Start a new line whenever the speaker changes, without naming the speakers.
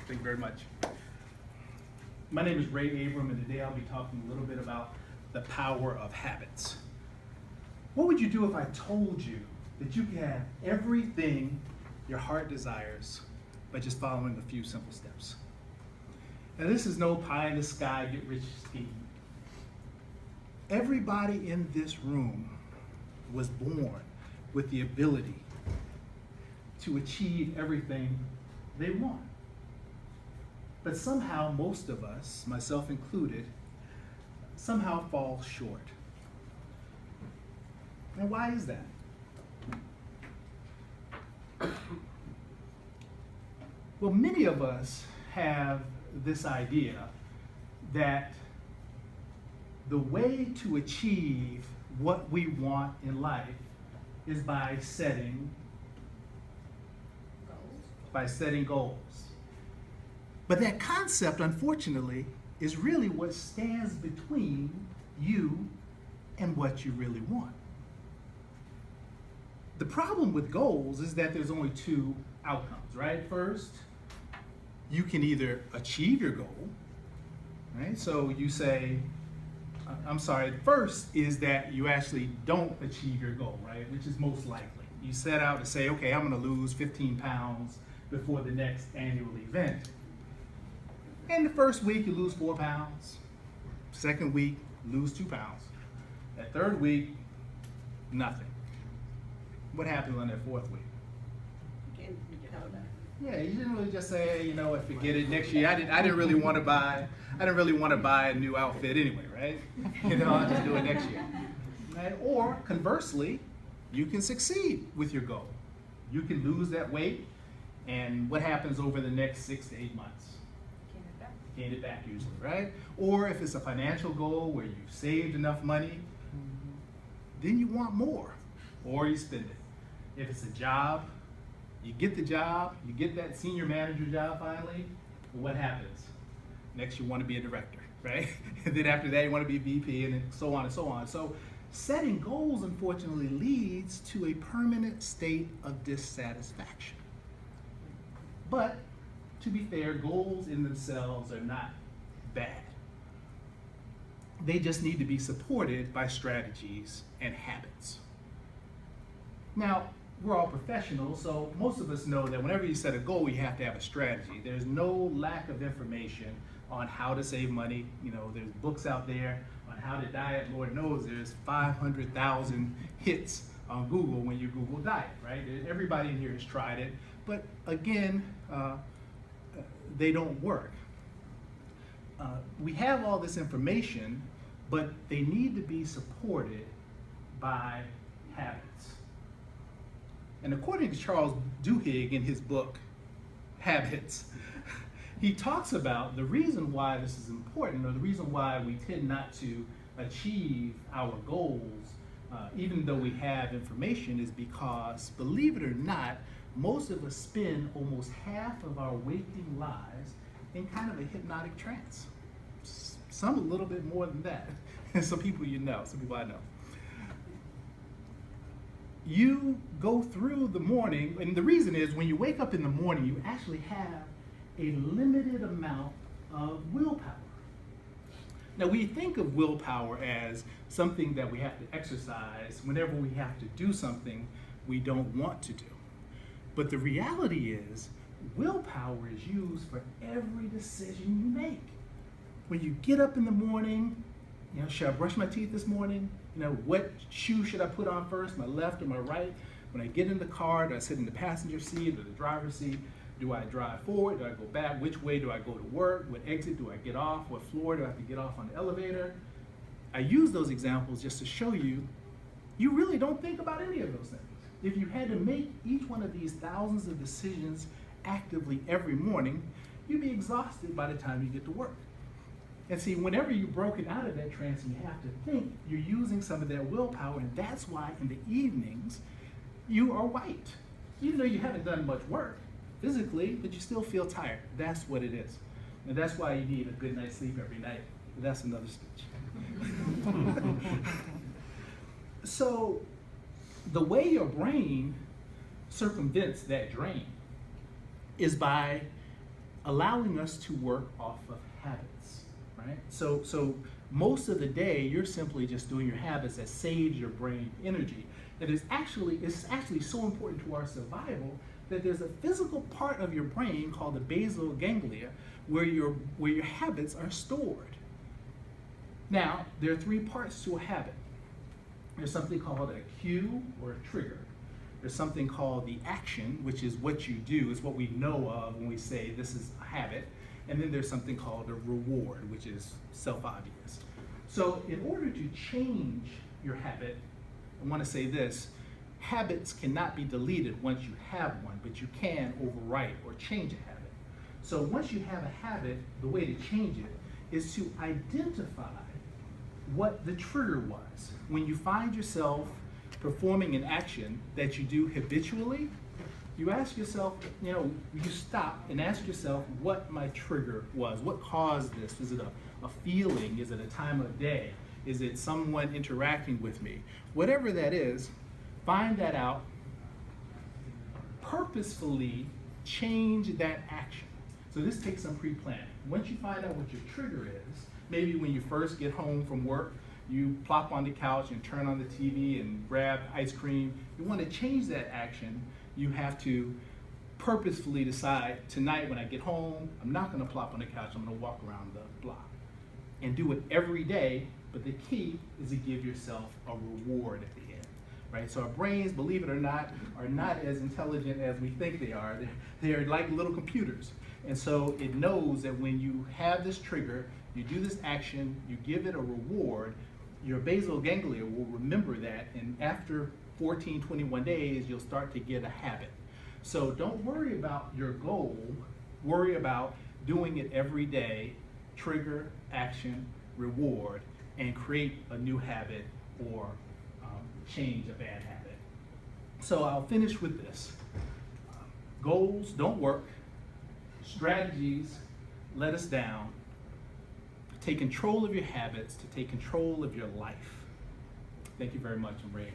Thank you very much. My name is Ray Abram, and today I'll be talking a little bit about the power of habits. What would you do if I told you that you could have everything your heart desires by just following a few simple steps? Now, this is no pie in the sky, get rich scheme. Everybody in this room was born with the ability to achieve everything they want. But somehow most of us, myself included, somehow fall short. And why is that? Well, many of us have this idea that the way to achieve what we want in life is by setting goals. But that concept, unfortunately, is really what stands between you and what you really want. The problem with goals is that there's only two outcomes, right? First, you can either achieve your goal, right? So you say, first is that you actually don't achieve your goal, right? Which is most likely. You set out to say, okay, I'm gonna lose 15 pounds before the next annual event. And the first week you lose 4 pounds. Second week, lose 2 pounds. That third week, nothing. What happens on that fourth week? Yeah, you didn't really just say, hey, you know what, forget it. Next year, I didn't really want to buy a new outfit anyway, right? I'll just do it next year. Right? Or conversely, you can succeed with your goal. You can lose that weight, and what happens over the next 6 to 8 months? Gain it back usually, right? Or if it's a financial goal where you've saved enough money, then you want more, or you spend it. If it's a job, you get the job, you get that senior manager job finally, but what happens? Next you want to be a director, right? And then after that you want to be a VP, and then so on and so on. So setting goals, unfortunately, leads to a permanent state of dissatisfaction. But to be fair, goals in themselves are not bad. They just need to be supported by strategies and habits. Now, we're all professionals, so most of us know that whenever you set a goal, you have to have a strategy. There's no lack of information on how to save money. There's books out there on how to diet. Lord knows there's 500,000 hits on Google when you Google diet, right? Everybody in here has tried it, but again, they don't work. We have all this information, but they need to be supported by habits. And according to Charles Duhigg in his book, Habits, he talks about the reason why this is important, or the reason why we tend not to achieve our goals, even though we have information, is because, believe it or not, most of us spend almost half of our waking lives in kind of a hypnotic trance. Some a little bit more than that. And some people some people I know. You go through the morning, and the reason is when you wake up in the morning, you actually have a limited amount of willpower. Now, we think of willpower as something that we have to exercise whenever we have to do something we don't want to do. But the reality is, willpower is used for every decision you make. When you get up in the morning, should I brush my teeth this morning? What shoe should I put on first, my left or my right? When I get in the car, do I sit in the passenger seat or the driver's seat? Do I drive forward? Do I go back? Which way do I go to work? What exit do I get off? What floor do I have to get off on the elevator? I use those examples just to show you, you really don't think about any of those things. If you had to make each one of these thousands of decisions actively every morning, you'd be exhausted by the time you get to work. And see, whenever you're broken out of that trance and you have to think, you're using some of that willpower, and that's why in the evenings, you are white. Even though you haven't done much work physically, but you still feel tired. That's what it is. And that's why you need a good night's sleep every night. But that's another speech. So, the way your brain circumvents that drain is by allowing us to work off of habits, right? So most of the day, you're simply just doing your habits that saves your brain energy. And it's actually so important to our survival that there's a physical part of your brain called the basal ganglia where your habits are stored. Now, there are three parts to a habit. There's something called a cue or a trigger. There's something called the action, which is what you do, is what we know of when we say this is a habit. And then there's something called a reward, which is self-obvious. So in order to change your habit, I want to say this: habits cannot be deleted once you have one, but you can overwrite or change a habit. So once you have a habit, the way to change it is to identify what the trigger was. When you find yourself performing an action that you do habitually, you ask yourself, you stop and ask yourself what my trigger was. What caused this? Is it a feeling? Is it a time of day? Is it someone interacting with me? Whatever that is, find that out, purposefully change that action. So this takes some pre-planning. Once you find out what your trigger is, maybe when you first get home from work, you plop on the couch and turn on the TV and grab ice cream. You want to change that action, you have to purposefully decide, tonight when I get home, I'm not going to plop on the couch, I'm going to walk around the block. And do it every day, but the key is to give yourself a reward at the end, right? So our brains, believe it or not, are not as intelligent as we think they are. They're like little computers. And so it knows that when you have this trigger, you do this action, you give it a reward, your basal ganglia will remember that, and after 14, 21 days, you'll start to get a habit. So don't worry about your goal, worry about doing it every day, trigger, action, reward, and create a new habit or change a bad habit. So I'll finish with this. Goals don't work, strategies let us down. Take control of your habits to take control of your life. Thank you very much. I'm ready.